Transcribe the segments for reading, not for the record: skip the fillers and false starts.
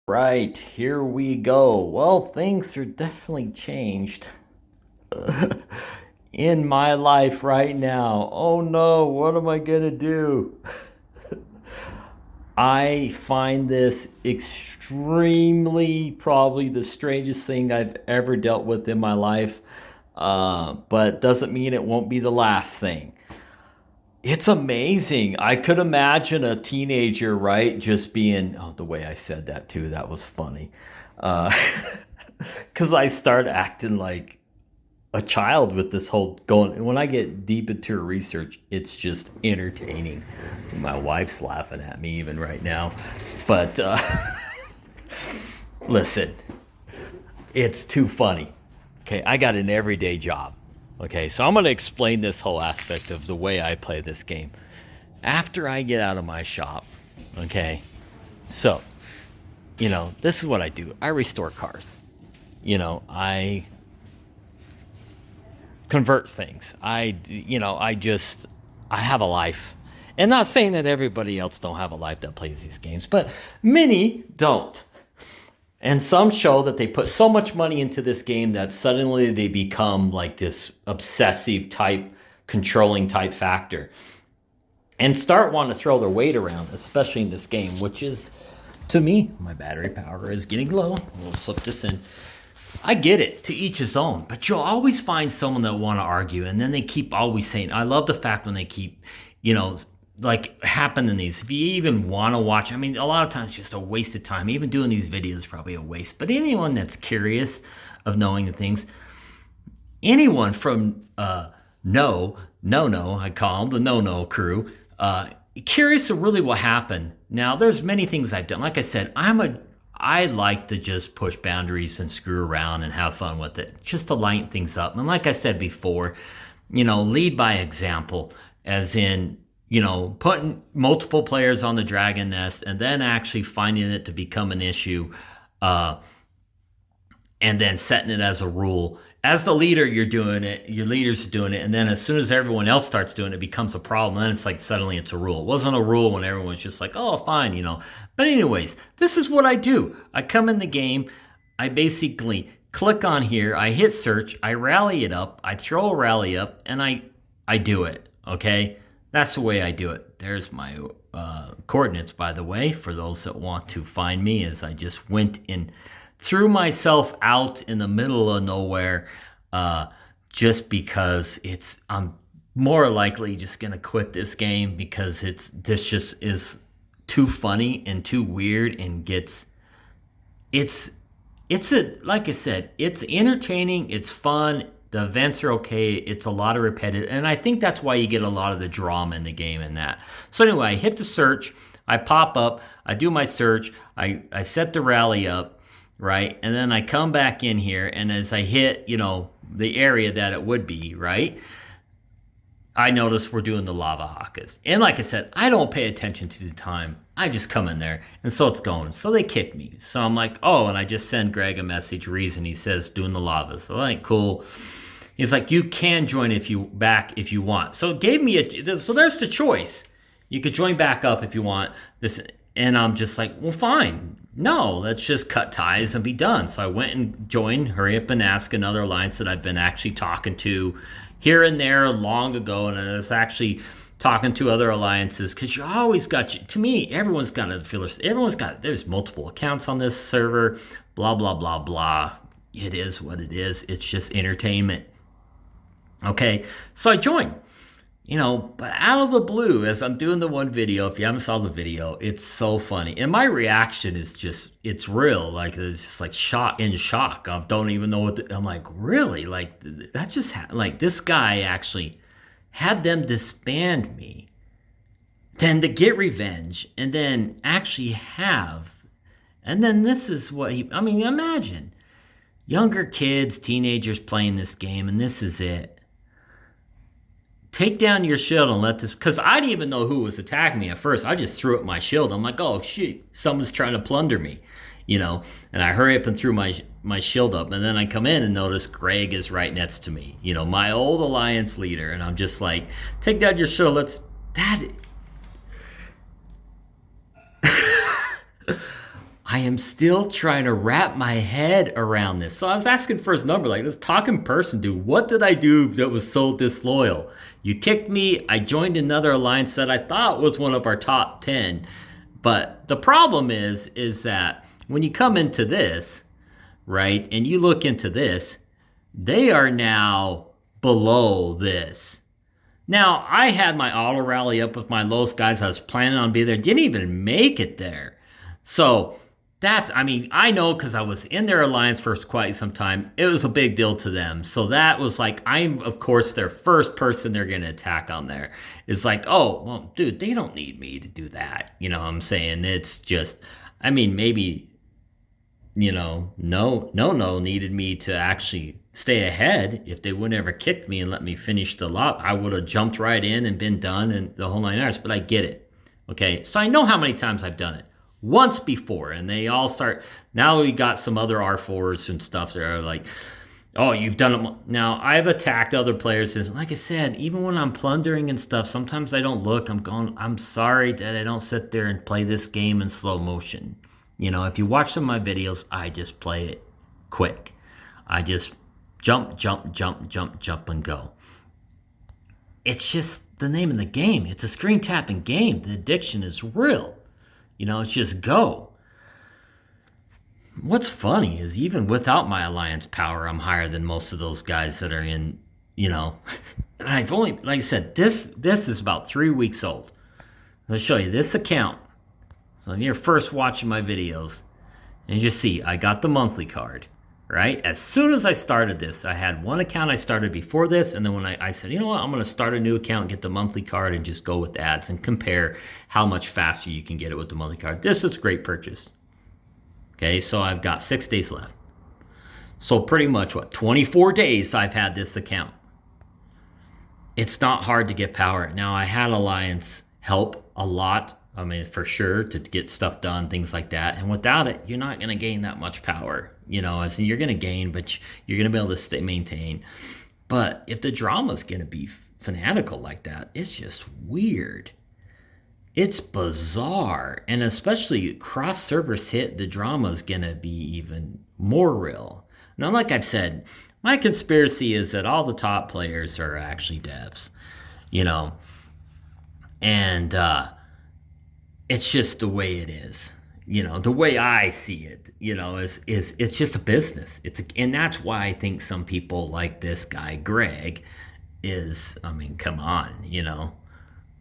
Right, here we go. Well, things are definitely changed in my life right now. Oh no, what am I gonna do? I find this extremely probably the strangest thing I've ever dealt with in my life, but doesn't mean it won't be the last thing. It's amazing. I could imagine a teenager, right, just being, oh, the way I said that too, that was funny. Uh, because I start acting like a child with this whole going. When I get deep into research, it's just entertaining. My wife's laughing at me even right now. But listen, it's too funny. Okay, I got an everyday job. Okay, so I'm going to explain this whole aspect of the way I play this game. After I get out of my shop, okay, so, this is what I do. I restore cars. I convert things. I have a life. And not saying that everybody else don't have a life that plays these games, but many don't. And some show that they put so much money into this game that suddenly they become like this obsessive type, controlling type factor. And start wanting to throw their weight around, especially in this game, which is, to me, my battery power is getting low. We'll flip this in. I get it, to each his own, but you'll always find someone that want to argue, and then they keep always saying, I love the fact when they keep, like happen in these. If you even want to watch, I mean, a lot of times it's just a waste of time. Even doing these videos is probably a waste. But anyone that's curious of knowing the things, anyone from no, I call them the no crew, curious of really what happened. Now, there's many things I've done. Like I said, I like to just push boundaries and screw around and have fun with it, just to lighten things up. And like I said before, lead by example, as in, putting multiple players on the dragon nest and then actually finding it to become an issue, and then setting it as a rule. As the leader, you're doing it, your leaders are doing it, and then as soon as everyone else starts doing it, it becomes a problem. Then it's like suddenly it's a rule. It wasn't a rule when everyone's just like, oh, fine, But anyways, this is what I do. I come in the game, I basically click on here, I hit search, I rally it up, I throw a rally up, and I do it, okay? That's the way I do it. There's my coordinates, by the way, for those that want to find me, as I just went in, threw myself out in the middle of nowhere, just because I'm more likely just gonna quit this game because this just is too funny and too weird and like I said, it's entertaining, it's fun. The events are okay. It's a lot of repetitive. And I think that's why you get a lot of the drama in the game in that. So anyway, I hit the search. I pop up. I do my search. I set the rally up, right? And then I come back in here. And as I hit, the area that it would be, right? I notice we're doing the lava hakas. And like I said, I don't pay attention to the time. I just come in there. And so it's going. So they kick me. So I'm like, oh, and I just send Greg a message, reason. He says, doing the lava. So I'm like, cool. He's like, you can join if you want. So it gave me so there's the choice. You could join back up if you want this. And I'm just like, well, fine. No, let's just cut ties and be done. So I went and joined, hurry up and ask another alliance that I've been actually talking to here and there long ago. And I was actually talking to other alliances, because you always got, to me, everyone's got a filler. There's multiple accounts on this server, blah, blah, blah, blah. It is what it is. It's just entertainment. Okay, so I joined, but out of the blue, as I'm doing the one video, if you haven't saw the video, it's so funny. And my reaction is just, it's real. Like, it's just like shock. I don't even know I'm like, really? Like, that just, like, this guy actually had them disband me, then to get revenge, and then actually and then this is what imagine younger kids, teenagers playing this game, and this is it. Take down your shield and let this, because I didn't even know who was attacking me at first. I just threw up my shield. I'm like, oh shit, someone's trying to plunder me, and I hurry up and threw my shield up, and then I come in and notice Greg is right next to me, my old alliance leader, and I'm just like, take down your shield, I am still trying to wrap my head around this. So I was asking for his number, like, this talking person, dude, what did I do that was so disloyal? You kicked me. I joined another alliance that I thought was one of our top 10. But the problem is that when you come into this, right, and you look into this, they are now below this. Now, I had my auto rally up with my lowest guys. I was planning on being there. Didn't even make it there. So I know because I was in their alliance for quite some time. It was a big deal to them. So that was like, I'm, of course, their first person they're going to attack on there. It's like, oh, well, dude, they don't need me to do that. You know what I'm saying? It's just, maybe, no needed me to actually stay ahead. If they would never kicked me and let me finish the lot, I would have jumped right in and been done and the whole 9 yards. But I get it. Okay, so I know how many times I've done it. Once before, and they all start. Now we got some other R4s and stuff that are like, oh, you've done it. Now, I've attacked other players. And like I said, even when I'm plundering and stuff, sometimes I don't look. I'm sorry that I don't sit there and play this game in slow motion. If you watch some of my videos, I just play it quick. I just jump, and go. It's just the name of the game. It's a screen tapping game. The addiction is real. It's just go. What's funny is even without my alliance power, I'm higher than most of those guys that are in, and I've only, like I said, this is about 3 weeks old. Let's show you this account. So you're first watching my videos, and you see I got the monthly card, right? As soon as I started this, I had one account I started before this, and then when I said, you know what, I'm going to start a new account, get the monthly card, and just go with ads and compare how much faster you can get it with the monthly card. This is a great purchase. Okay, so I've got 6 days left. So pretty much, 24 days I've had this account. It's not hard to get power. Now, I had Alliance help a lot. For sure, to get stuff done, things like that. And without it, you're not going to gain that much power. As in you're going to gain, but you're going to be able to maintain. But if the drama's going to be fanatical like that, it's just weird. It's bizarre. And especially cross-service hit, the drama's going to be even more real. Now, like I've said, my conspiracy is that all the top players are actually devs. And it's just the way it is. The way I see it, is it's just a business. And that's why I think some people like this guy, Greg, is, come on,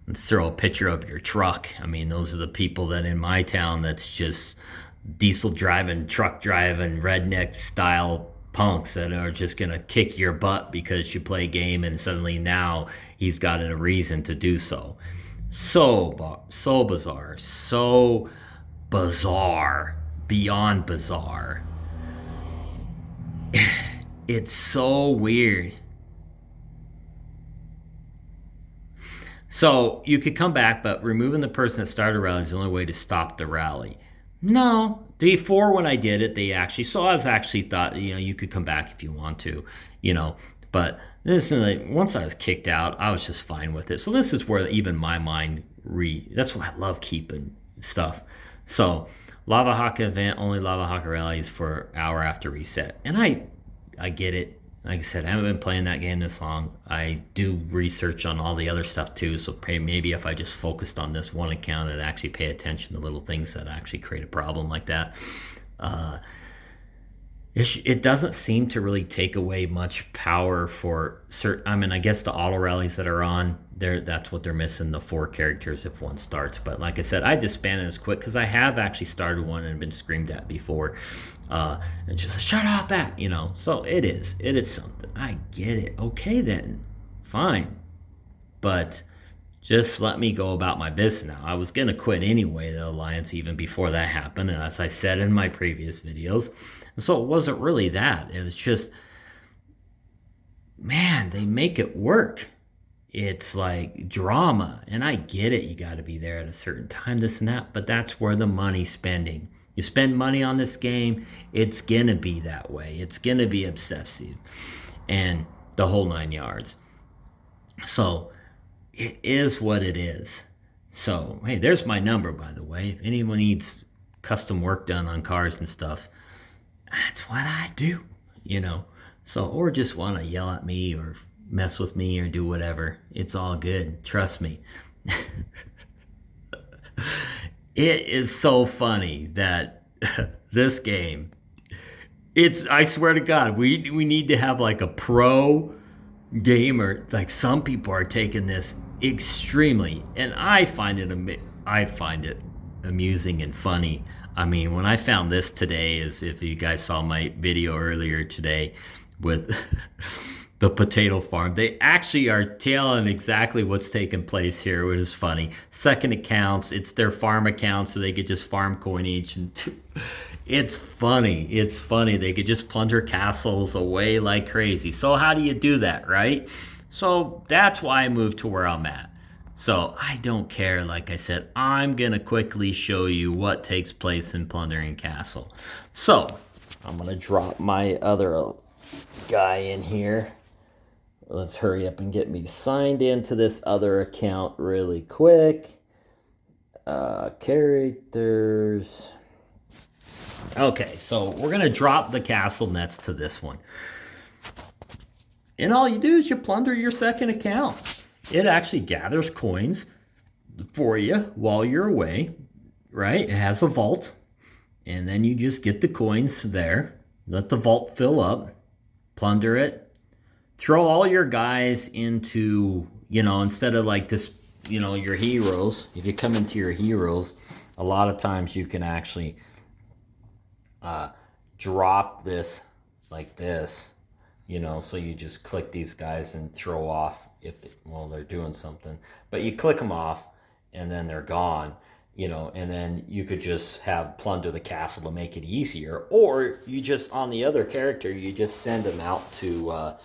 let's throw a picture of your truck. Those are the people that in my town that's just diesel driving, truck driving, redneck style punks that are just going to kick your butt because you play a game and suddenly now he's got a reason to do so. So bizarre, so bizarre, beyond bizarre. It's so weird. So you could come back, but removing the person that started a rally is the only way to stop the rally. No, before when I did it, they actually, so I was actually thought, you could come back if you want to, but this is like, once I was kicked out, I was just fine with it. So this is where even my mind that's why I love keeping stuff. So Lava Haka event, only Lava Haka rallies for hour after reset. And I get it. Like I said, I haven't been playing that game this long. I do research on all the other stuff too. So maybe if I just focused on this one account and actually pay attention to little things that actually create a problem like that, it doesn't seem to really take away much power for certain. I guess the auto rallies that are on there, that's what they're missing, the 4 characters if one starts. But like I said, I disbanded this quick because I have actually started one and been screamed at before. And just shut off that, So it is something. I get it. Okay then, fine. But just let me go about my business now. I was going to quit anyway, the Alliance, even before that happened. And as I said in my previous videos, and so it wasn't really that. It was just, man, they make it work. It's like drama. And I get it. You got to be there at a certain time, this and that. But that's where the money's spending. You spend money on this game, it's going to be that way. It's going to be obsessive. And the whole 9 yards. So it is what it is. So, hey, there's my number, by the way. If anyone needs custom work done on cars and stuff. That's what I do, you know. So, or just want to yell at me or mess with me or do whatever. It's all good. Trust me. It is so funny that this game, I swear to God, we need to have like a pro gamer. Like some people are taking this extremely, and I find it amusing and funny. I mean, when I found this today, as if you guys saw my video earlier today with the potato farm, they actually are telling exactly what's taking place here, which is funny. Second accounts, it's their farm account, so they could just farm coin each. And it's funny. It's funny. They could just plunder castles away like crazy. So how do you do that, right? So that's why I moved to where I'm at. So I don't care. Like I said, I'm going to quickly show you what takes place in Plundering Castle. So I'm going to drop my other guy in here. Let's hurry up and get me signed into this other account really quick. Characters. Okay, so we're going to drop the castle nets to this one. And all you do is you plunder your second account. It actually gathers coins for you while you're away, right? It has a vault. And then you just get the coins there. Let the vault fill up. Plunder it. Throw all your guys into, instead of like this, your heroes. If you come into your heroes, a lot of times you can actually drop this like this, so you just click these guys and throw off they're doing something. But you click them off and then they're gone, and then you could just have plunder the castle to make it easier. Or you just, on the other character, you just send them out to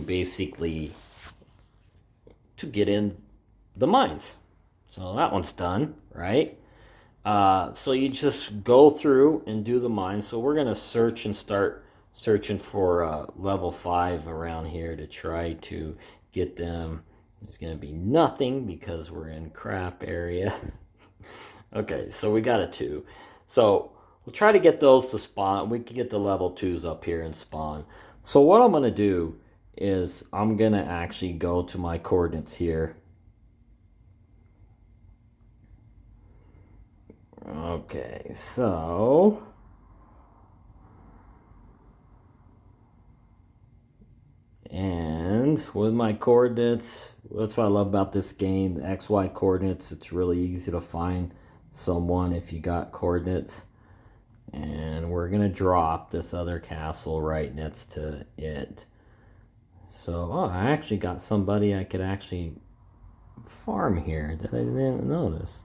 basically to get in the mines. So that one's done, right? So you just go through and do the mines. So we're going to search and start searching for level 5 around here to try to get them. There's going to be nothing because we're in crap area. Okay, so we got a 2. So we'll try to get those to spawn. We can get the level 2s up here and spawn. So what I'm going to do is I'm going to actually go to my coordinates here. Okay, so and with my coordinates, that's what I love about this game, the XY coordinates. It's really easy to find someone if you got coordinates. And we're going to drop this other castle right next to it. So, I actually got somebody I could actually farm here that I didn't notice.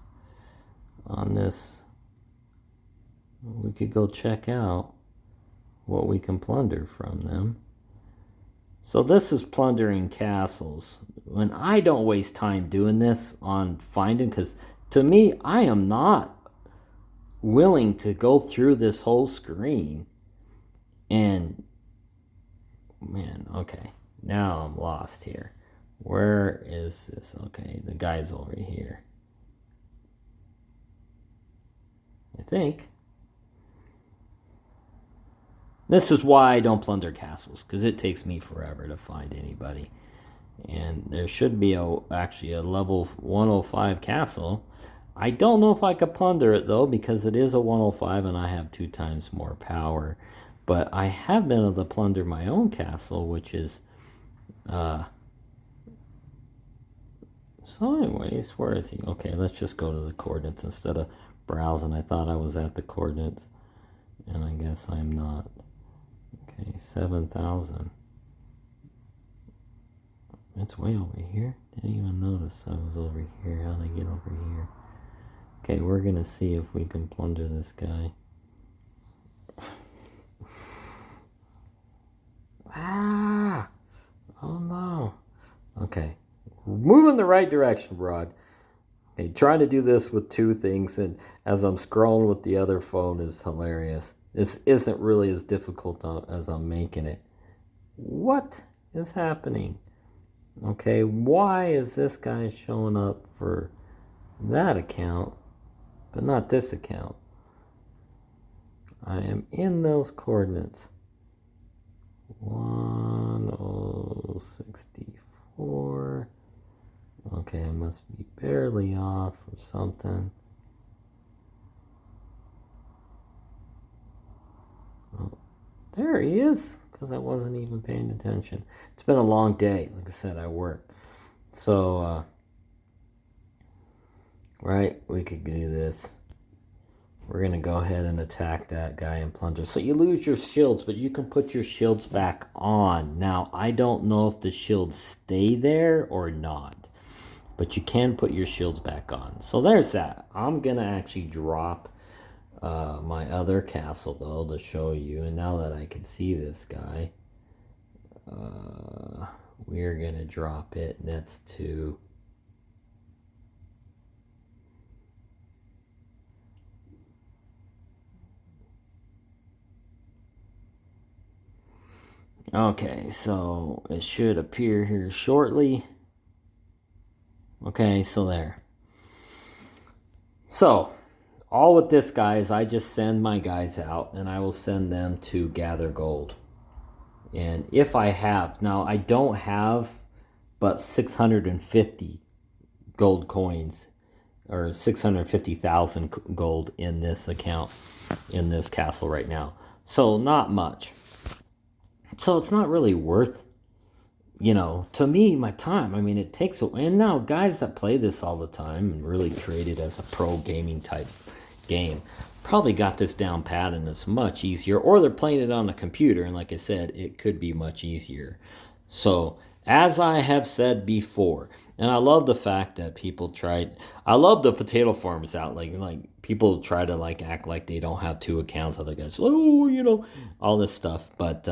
On this, we could go check out what we can plunder from them. So this is plundering castles. When I don't waste time doing this on finding, because to me, I am not willing to go through this whole screen and, man, okay. Now I'm lost here. Where is this? Okay, the guy's over here. I think. This is why I don't plunder castles, because it takes me forever to find anybody. And there should be actually a level 105 castle. I don't know if I could plunder it, though, because it is a 105 and I have 2 times more power. But I have been able to plunder my own castle, which is... So anyways, where is he? Okay, let's just go to the coordinates instead of browsing. I thought I was at the coordinates, and I guess I'm not. Okay, 7,000. It's way over here. Didn't even notice I was over here. How'd I get over here? Okay, we're gonna see if we can plunder this guy. Ah! Oh no. Okay. Moving the right direction, Rod. Okay, trying to do this with 2 things, and as I'm scrolling with the other phone is hilarious. This isn't really as difficult as I'm making it. What is happening? Okay, why is this guy showing up for that account, but not this account? I am in those coordinates. 1064. Okay, I must be barely off or something. Oh, there he is, because I wasn't even paying attention. It's been a long day. Like I said, I work. So, right, we could do this. We're going to go ahead and attack that guy and plunder. So you lose your shields, but you can put your shields back on. Now, I don't know if the shields stay there or not, but you can put your shields back on. So there's that. I'm going to actually drop my other castle, though, to show you. And now that I can see this guy, we're going to drop it. That's to... Okay, so it should appear here shortly. Okay, so there. So, all with this, guys, I just send my guys out, and I will send them to gather gold. And if I have, now I don't have but 650 gold coins, or 650,000 gold in this account, in this castle right now. So, not much. So it's not really worth, you know, to me, my time. I mean, it takes, and now guys that play this all the time and really treat it as a pro gaming type game probably got this down pat and it's much easier, or they're playing it on a computer, and like I said, it could be much easier. So, as I have said before, and I love the fact that people tried, I love the potato farms out, like people try to like act like they don't have two accounts, other guys, oh, you know, all this stuff, but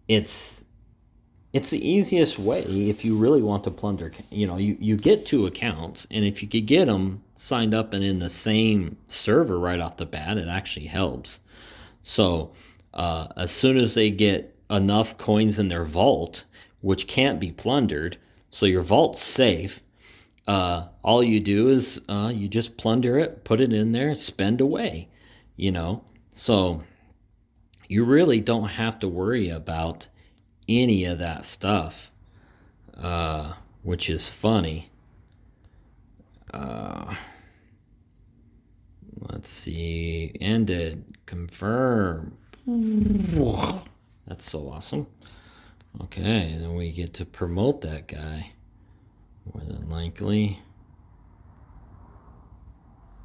it's the easiest way if you really want to plunder. You know, you get two accounts, and if you could get them signed up and in the same server right off the bat, it actually helps. So as soon as they get enough coins in their vault, which can't be plundered, so your vault's safe, all you do is you just plunder it, put it in there, spend away, you know. So you really don't have to worry about any of that stuff, which is funny. Let's see. Ended. Confirm. That's so awesome. Okay, then we get to promote that guy. More than likely.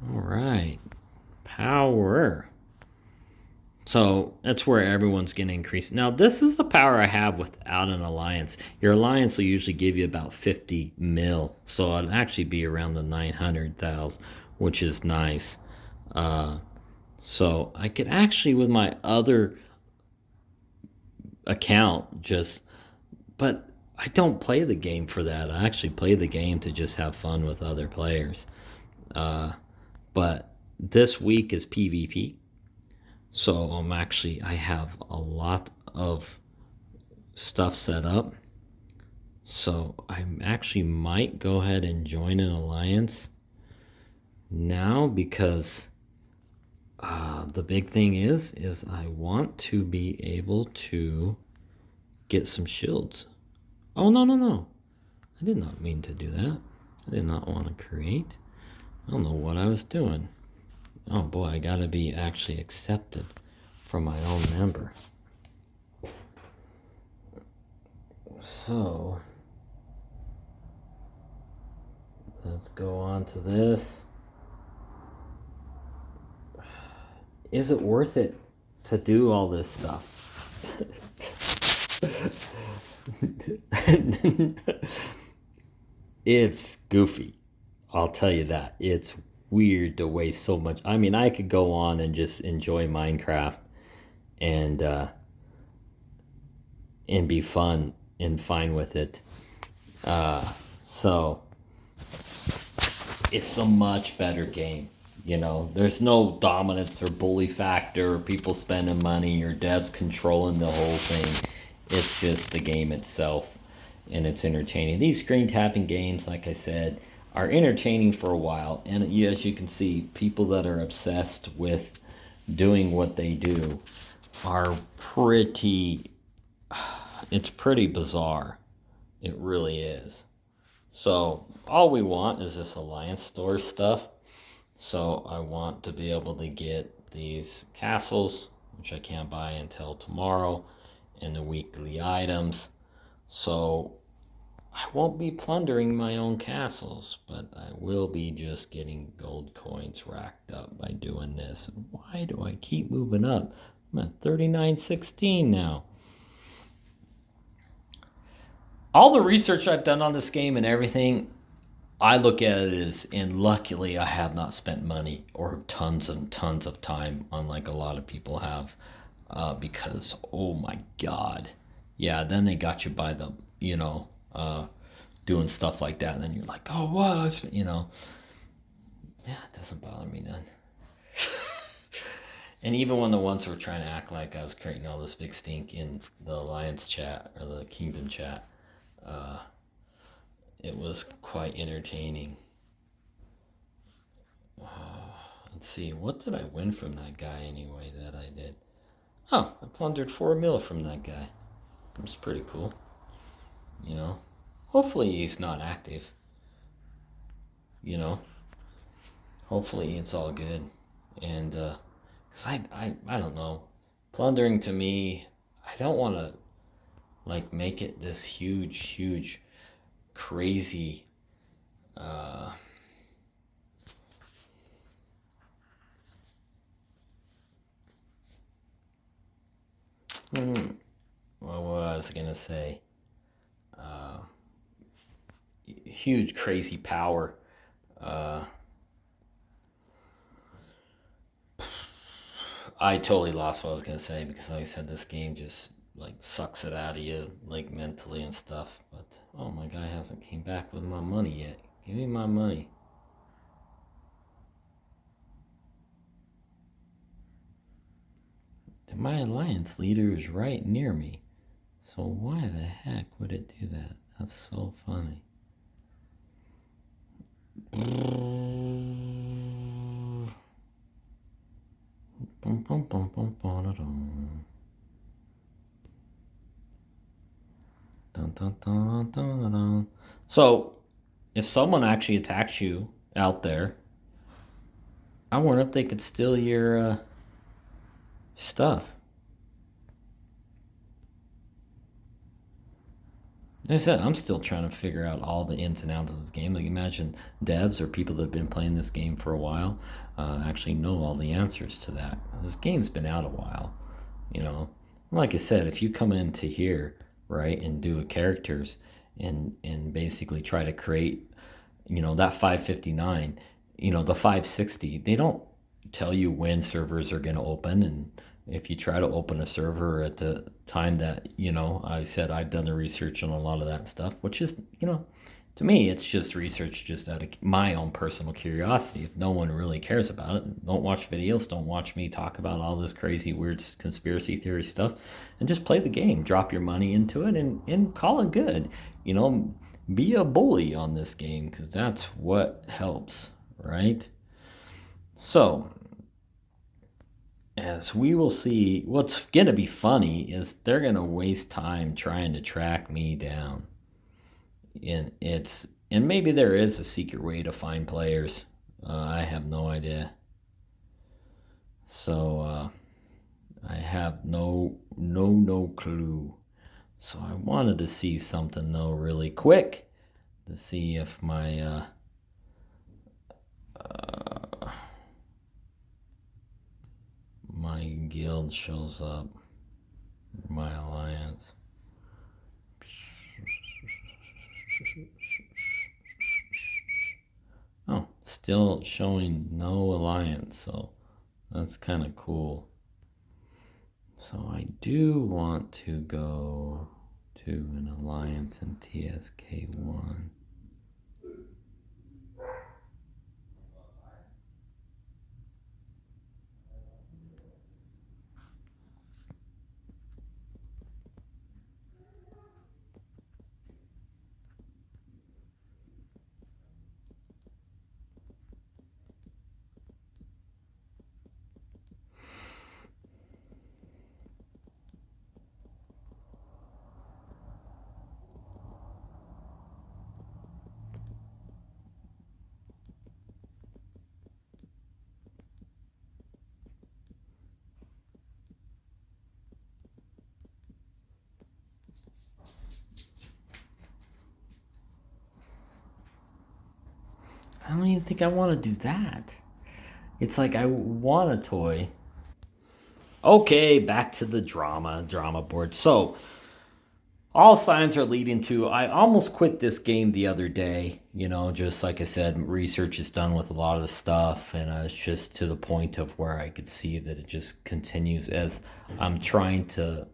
All right. Power. So that's where everyone's going to increase. Now, this is the power I have without an alliance. Your alliance will usually give you about 50 mil. So it'll actually be around the 900,000, which is nice. So I could actually, with my other account, just... But I don't play the game for that. I actually play the game to just have fun with other players. But this week is PvP. So I have a lot of stuff set up. So I actually might go ahead and join an alliance now, because the big thing is I want to be able to get some shields. Oh, no. I did not mean to do that. I did not want to create. I don't know what I was doing. Oh boy, I gotta be actually accepted from my own member. So, let's go on to this. Is it worth it to do all this stuff? It's goofy. I'll tell you that. It's weird to waste so much. I mean, I could go on and just enjoy Minecraft and be fun and fine with it. So it's a much better game. You know, there's no dominance or bully factor or people spending money or devs controlling the whole thing. It's just the game itself, and it's entertaining. These screen tapping games, like I said, are entertaining for a while. And as you can see, people that are obsessed with doing what they do are it's pretty bizarre. It really is. So all we want is this Alliance Store stuff. So I want to be able to get these castles, which I can't buy until tomorrow, and the weekly items. So I won't be plundering my own castles, but I will be just getting gold coins racked up by doing this. Why do I keep moving up? I'm at 3916 now. All the research I've done on this game and everything, I look at it as, and luckily I have not spent money or tons and tons of time unlike a lot of people have, because, oh my God. Yeah, then they got you by the, doing stuff like that, and then you're like, oh, what? Yeah, it doesn't bother me none. And even when the ones were trying to act like I was creating all this big stink in the Alliance chat or the Kingdom chat, it was quite entertaining. Let's see, what did I win from that guy anyway that I did? Oh, I plundered 4 mil from that guy. It was pretty cool. Hopefully he's not active. Hopefully it's all good. And, because I don't know. Plundering to me, I don't want to, make it this huge, crazy, well, what I was going to say, huge, crazy power. I totally lost what I was going to say because, like I said, this game just, sucks it out of you, mentally and stuff. But, oh, my guy hasn't came back with my money yet. Give me my money. My alliance leader is right near me. So why the heck would it do that? That's so funny. So, if someone actually attacks you out there, I wonder if they could steal your stuff. Like I said, I'm still trying to figure out all the ins and outs of this game. Imagine devs or people that have been playing this game for a while actually know all the answers to that. This game's been out a while, Like I said, if you come into here, right, and do characters and basically try to create, that 559, the 560, they don't tell you when servers are going to open. And if you try to open a server at the time that, I said I've done the research on a lot of that stuff, which is, to me, it's just research just out of my own personal curiosity. If no one really cares about it, don't watch videos, don't watch me talk about all this crazy, weird conspiracy theory stuff, and just play the game. Drop your money into it and call it good. Be a bully on this game because that's what helps, right? So, as we will see, what's going to be funny is they're going to waste time trying to track me down. And maybe there is a secret way to find players. I have no idea. So I have no clue. So I wanted to see something though really quick to see if my my guild shows up, my alliance. Oh, still showing no alliance, so that's kind of cool. So I do want to go to an alliance in TSK1. don't even think I want to do that. It's like I want a toy. Okay, back to the drama board. So, all signs are leading to, I almost quit this game the other day. Just like I said, research is done with a lot of the stuff, and it's just to the point of where I could see that it just continues as I'm trying to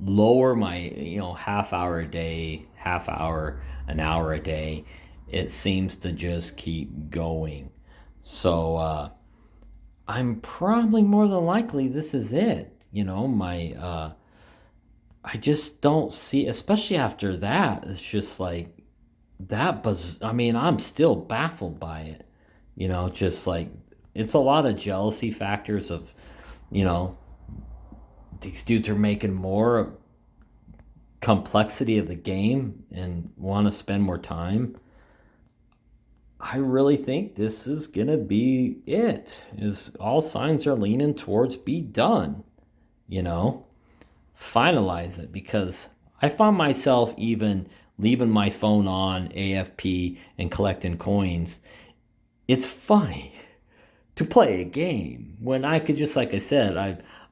lower my, half hour a day, half hour, an hour a day. It seems to just keep going. So, I'm probably more than likely this is it. I just don't see, especially after that. It's just like that. I mean, I'm still baffled by it. Just like it's a lot of jealousy factors of, you know, these dudes are making more complexity of the game and want to spend more time. I really think this is gonna be it. Is all signs are leaning towards be done. You know, finalize it, because I found myself even leaving my phone on AFP and collecting coins. It's funny to play a game when I could just, like I said,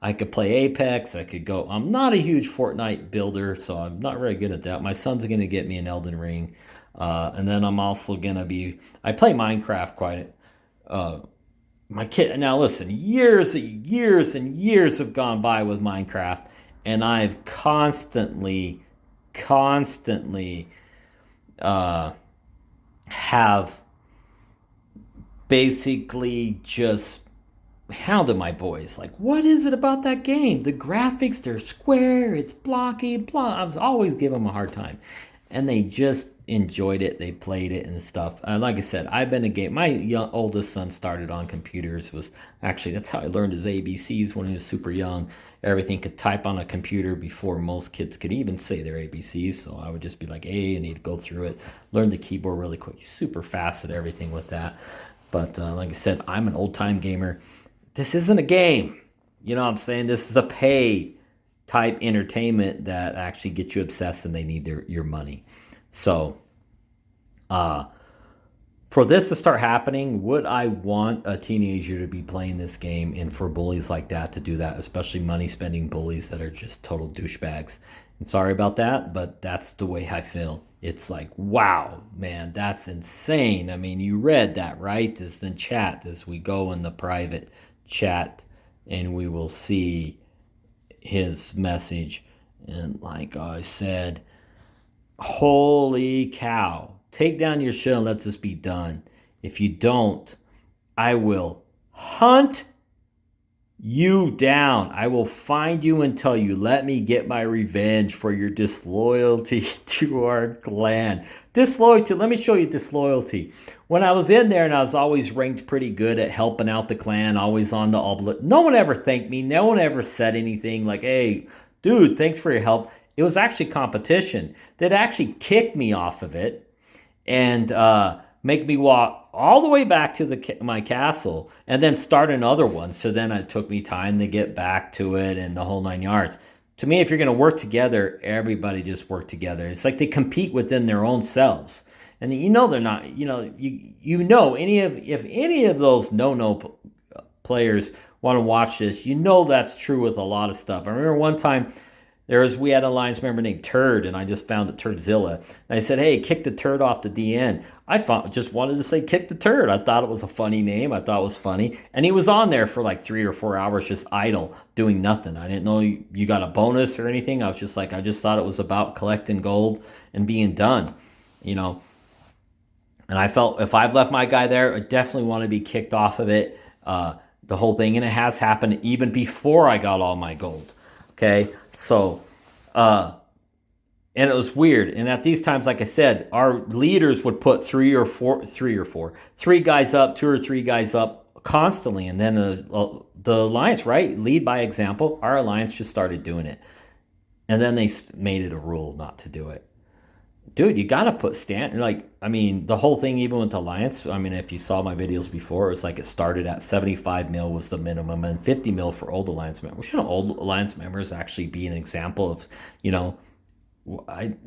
I could play Apex. I could go. I'm not a huge Fortnite builder, so I'm not very good at that. My son's gonna get me an Elden Ring, and then I'm also gonna be. I play Minecraft quite. My kid. Now listen, years and years have gone by with Minecraft, and I've constantly have basically just hounded my boys. Like, what is it about that game? The graphics, they're square, it's blocky, blah. I was always giving them a hard time. And they just enjoyed it. They played it and stuff. Like I said, I've been a game. My oldest son started on computers. That's how I learned his ABCs when he was super young. Everything could type on a computer before most kids could even say their ABCs. So I would just be like, hey, and he'd go through it, learn the keyboard really quick. He's super fast at everything with that. But like I said, I'm an old-time gamer. This isn't a game. You know what I'm saying? This is a pay type entertainment that actually gets you obsessed, and they need your money. So, for this to start happening, would I want a teenager to be playing this game, and for bullies like that to do that, especially money spending bullies that are just total douchebags? And sorry about that, but that's the way I feel. It's like, wow, man, that's insane. I mean, you read that, right? It's in chat as we go in the private chat, and we will see his message. And like I said, holy cow, take down your show and let this be done. If you don't, I will hunt you down. I will find you and tell you, let me get my revenge for your disloyalty to our clan. Disloyalty, let me show you disloyalty. When I was in there and I was always ranked pretty good at helping out the clan, always on the oblit. No one ever thanked me. No one ever said anything like, hey, dude, thanks for your help. It was actually competition that actually kicked me off of it and make me walk all the way back to my castle and then start another one. So then it took me time to get back to it and the whole 9 yards. To me, if you're going to work together, everybody just work together. It's like they compete within their own selves. And they're not, if any of those no players want to watch this, that's true with a lot of stuff. I remember one time we had an alliance member named Turd, and I just found it Turdzilla. And I said, hey, kick the turd off the DN. Just wanted to say kick the turd. I thought it was a funny name. I thought it was funny. And he was on there for like 3 or 4 hours just idle, doing nothing. I didn't know you got a bonus or anything. I just thought it was about collecting gold and being done, And I felt if I've left my guy there, I definitely want to be kicked off of it, the whole thing. And it has happened even before I got all my gold. Okay? So, and it was weird. And at these times, like I said, our leaders would put three guys up, 2 or 3 guys up constantly. And then the alliance, right? Lead by example. Our alliance just started doing it. And then they made it a rule not to do it. Dude, you got to put the whole thing, even with Alliance, if you saw my videos before, it was like it started at 75 mil was the minimum and 50 mil for old Alliance members. Shouldn't old Alliance members actually be an example of,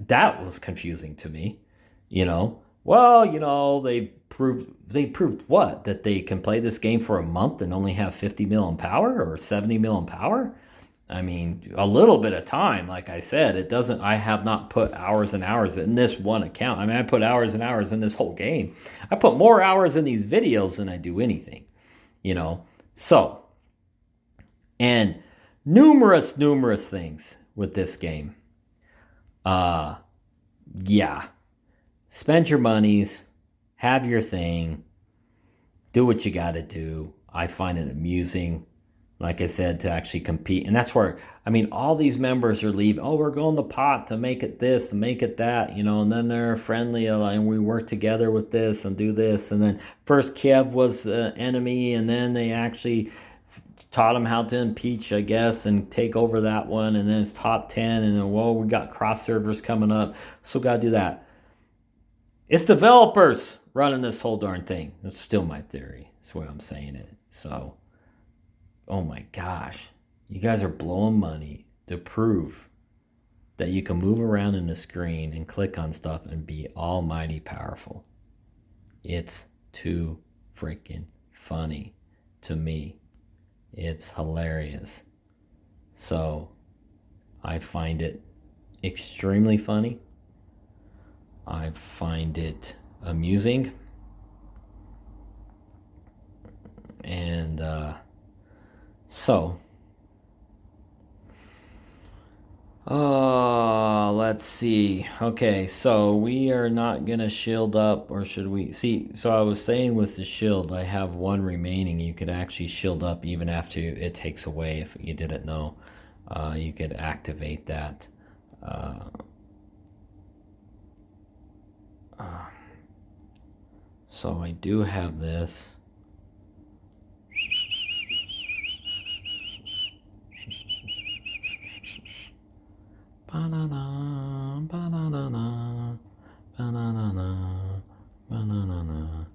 that was confusing to me, Well, you know, they proved what? That they can play this game for a month and only have 50 mil in power or 70 mil in power? I mean, a little bit of time, like I said, it doesn't, I have not put hours and hours in this one account. I mean, I put hours and hours in this whole game. I put more hours in these videos than I do anything, you know? So, and numerous things with this game. Yeah. Spend your monies, have your thing, do what you got to do. I find it amusing, like I said, to actually compete. And that's where, I mean, all these members are leaving. Oh, we're going to pot to make it this, to make it that, you know, and then they're friendly and we work together with this and do this. And then first Kiev was an enemy, and then they actually taught them how to impeach, I guess, and take over that one. And then it's top 10. And then, whoa, we got cross servers coming up. So got to do that. It's developers running this whole darn thing. That's still my theory. That's the way I'm saying it. So, oh my gosh. You guys are blowing money to prove that you can move around in the screen and click on stuff and be almighty powerful. It's too freaking funny to me. It's hilarious. So, I find it extremely funny. I find it amusing. And so, let's see. Okay, so we are not going to shield up, or should we? See, so I was saying with the shield, I have one remaining. You could actually shield up even after it takes away, if you didn't know. You could activate that. So I do have this. Banana, banana, banana, banana, banana.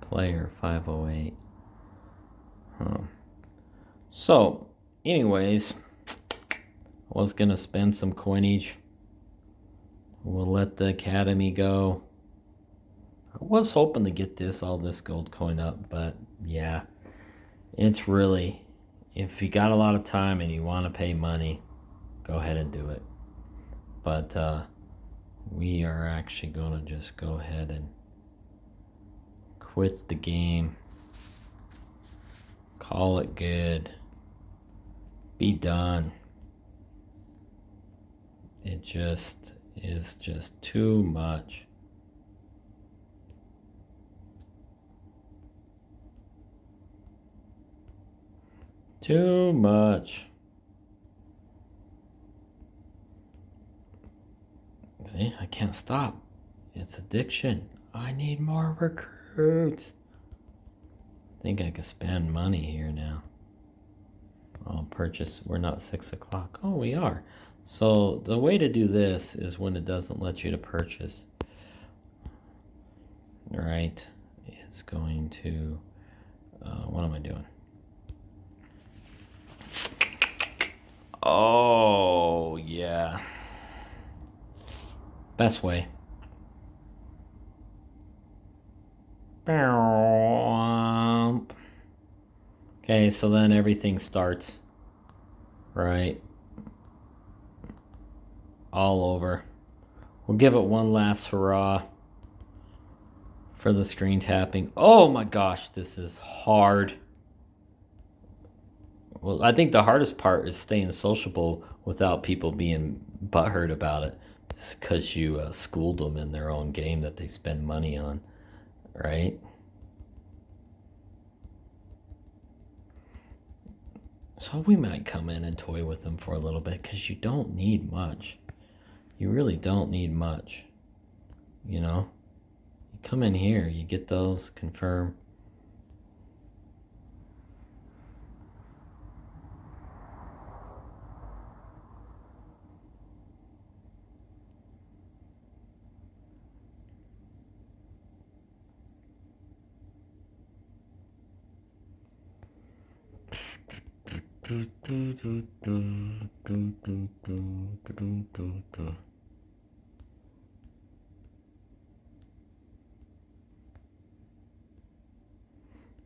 Player 508. So, anyways, I was gonna spend some coinage. We'll let the academy go. I was hoping to get all this gold coin up, but yeah, it's really, if you got a lot of time and you want to pay money, go ahead and do it. But we are actually going to just go ahead and quit the game. Call it good. Be done. It just is just too much. Too much. See, I can't stop. It's addiction. I need more recruits. I think I could spend money here now. I'll purchase. We're not 6 o'clock. Oh, we are. So the way to do this is when it doesn't let you to purchase. Right. It's going to, what am I doing? Oh, yeah. Best way. Okay, so then everything starts, right? All over. We'll give it one last hurrah for the screen tapping. Oh my gosh, this is hard. Well, I think the hardest part is staying sociable without people being butthurt about it. It's because you schooled them in their own game that they spend money on, right? So we might come in and toy with them for a little bit, because you don't need much. You really don't need much. You know? You come in here, you get those, confirm.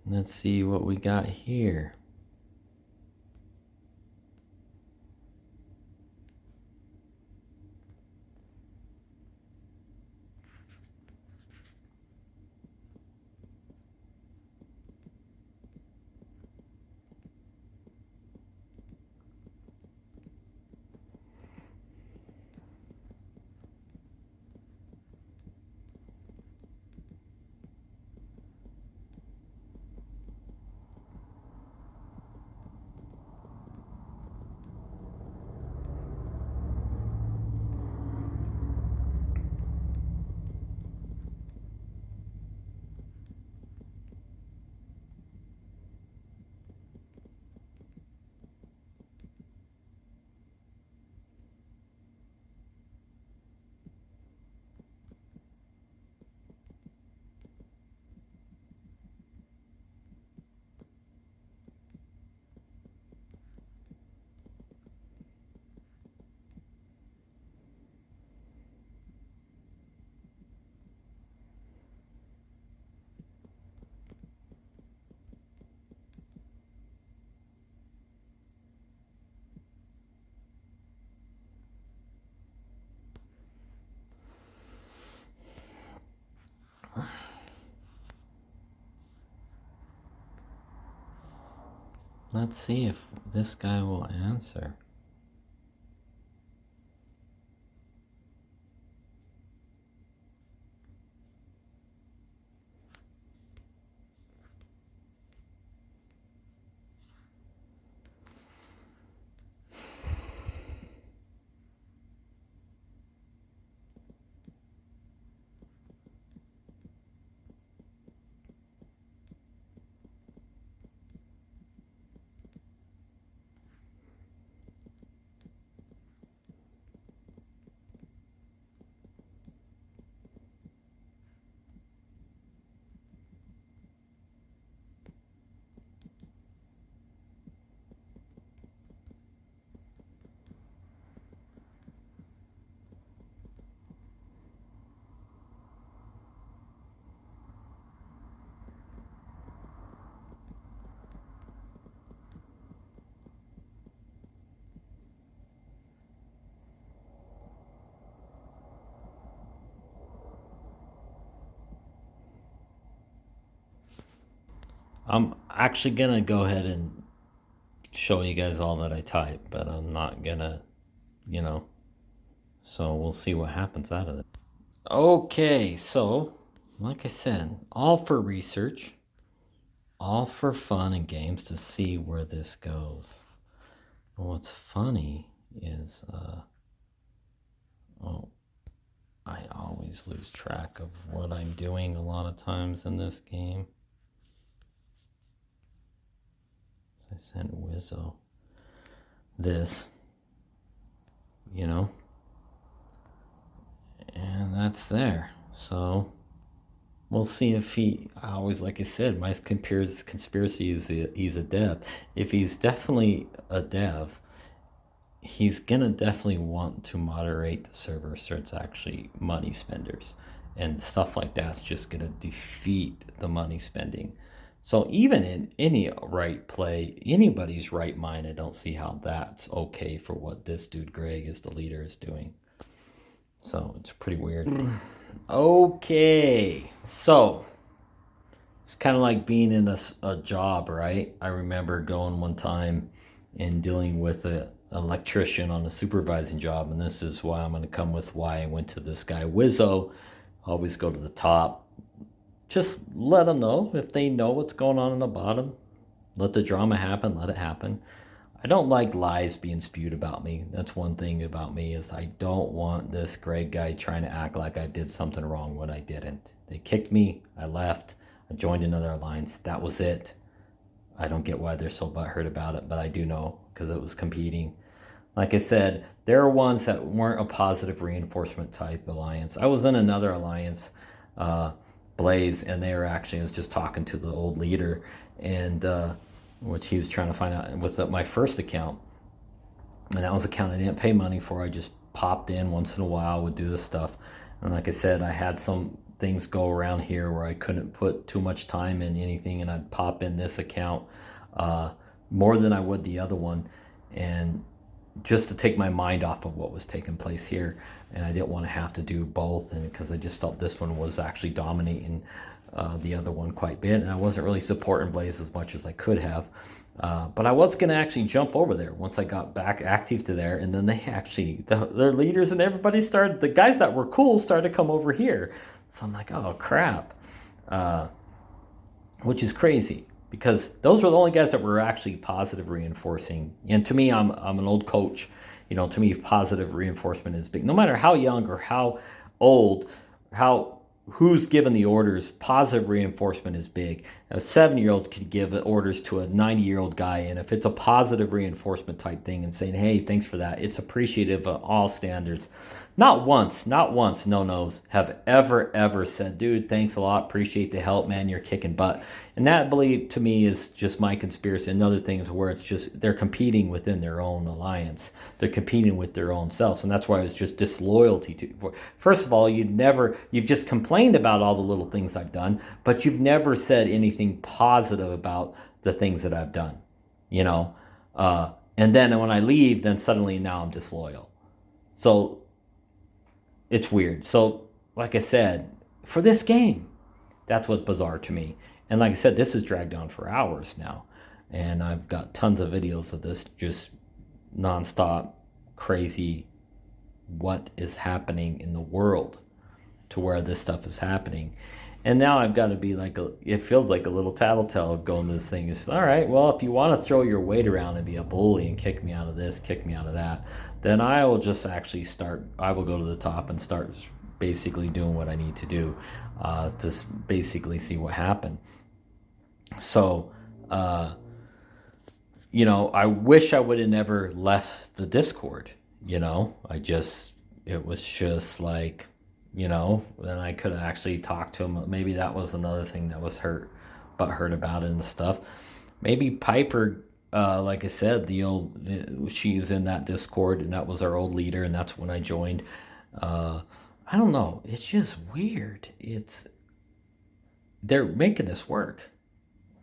Let's see what we got here. Let's see if this guy will answer. I'm actually gonna go ahead and show you guys all that I type, but I'm not gonna, you know, so we'll see what happens out of it. Okay, so like I said, all for research, all for fun and games to see where this goes. And what's funny is, oh, I always lose track of what I'm doing a lot of times in this game. I sent Wizzo this, you know, and that's there. So we'll see if he, I always, like I said, my conspiracy is he's a dev. If he's definitely a dev, he's gonna definitely want to moderate the server so it's actually money spenders. And stuff like that's just gonna defeat the money spending. So even in any right play, anybody's right mind, I don't see how that's okay for what this dude Greg is the leader is doing. So it's pretty weird. Okay, so it's kind of like being in a job, right? I remember going one time and dealing with an electrician on a supervising job, and this is why I'm going to come with why I went to this guy Wizzo. Always go to the top. Just let them know if they know what's going on the bottom. Let the drama happen. Let it happen. I don't like lies being spewed about me. That's one thing about me is I don't want this Greg guy trying to act like I did something wrong when I didn't. They kicked me. I left. I joined another alliance. That was it. I don't get why they're so butthurt about it, but I do know because it was competing. Like I said, there are ones that weren't a positive reinforcement type alliance. I was in another alliance, Blaze, and they were actually, I was just talking to the old leader, and which he was trying to find out with my first account. And that was an account I didn't pay money for. I just popped in once in a while, would do the stuff. And like I said, I had some things go around here where I couldn't put too much time in anything, and I'd pop in this account more than I would the other one, and just to take my mind off of what was taking place here. And I didn't want to have to do both, and because I just felt this one was actually dominating the other one quite a bit, and I wasn't really supporting Blaze as much as I could have. But I was going to actually jump over there once I got back active to there, and then they actually, their leaders and everybody started, the guys that were cool started to come over here. So I'm like, oh crap, which is crazy, because those were the only guys that were actually positive reinforcing. And to me, I'm an old coach. You know, to me, positive reinforcement is big. No matter how young or how old, who's given the orders, positive reinforcement is big. A 7-year-old could give orders to a 90-year-old guy, and if it's a positive reinforcement type thing and saying, hey, thanks for that, it's appreciative of all standards. Not once, no-nos have ever said, dude, thanks a lot, appreciate the help, man, you're kicking butt. And that, believe to me, is just my conspiracy. Another thing is where it's just they're competing within their own alliance. They're competing with their own selves, and that's why it's just disloyalty to. First of all, you've just complained about all the little things I've done, but you've never said anything positive about the things that I've done, you know. And then when I leave, then suddenly now I'm disloyal. So it's weird. So, like I said, for this game, that's what's bizarre to me. And like I said, this has dragged on for hours now. And I've got tons of videos of this just nonstop, crazy, what is happening in the world to where this stuff is happening. And now I've got to be like, it feels like a little tattletale of going to this thing. It's, all right, well, if you want to throw your weight around and be a bully and kick me out of this, kick me out of that, then I will just actually I will go to the top and start basically doing what I need to do to basically see what happened. So, you know, I wish I would have never left the Discord, you know. It was just like, you know, then I could have actually talked to him. Maybe that was another thing that was hurt about it and stuff. Maybe Piper, like I said, she's in that Discord, and that was our old leader, and that's when I joined. I don't know. It's just weird. They're making this work.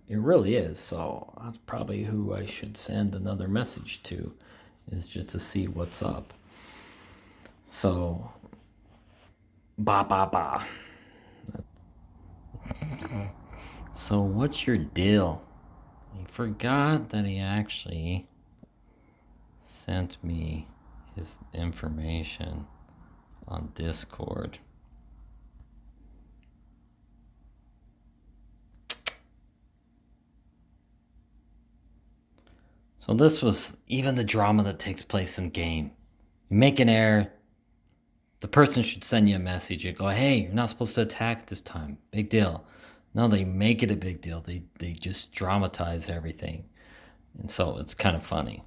It really is. So that's probably who I should send another message to, is just to see what's up. So, ba. So what's your deal? He forgot that he actually sent me his information on Discord. So this was even the drama that takes place in game. You make an error, the person should send you a message. You go, hey, you're not supposed to attack this time. Big deal. No, they make it a big deal. They just dramatize everything. And so it's kind of funny.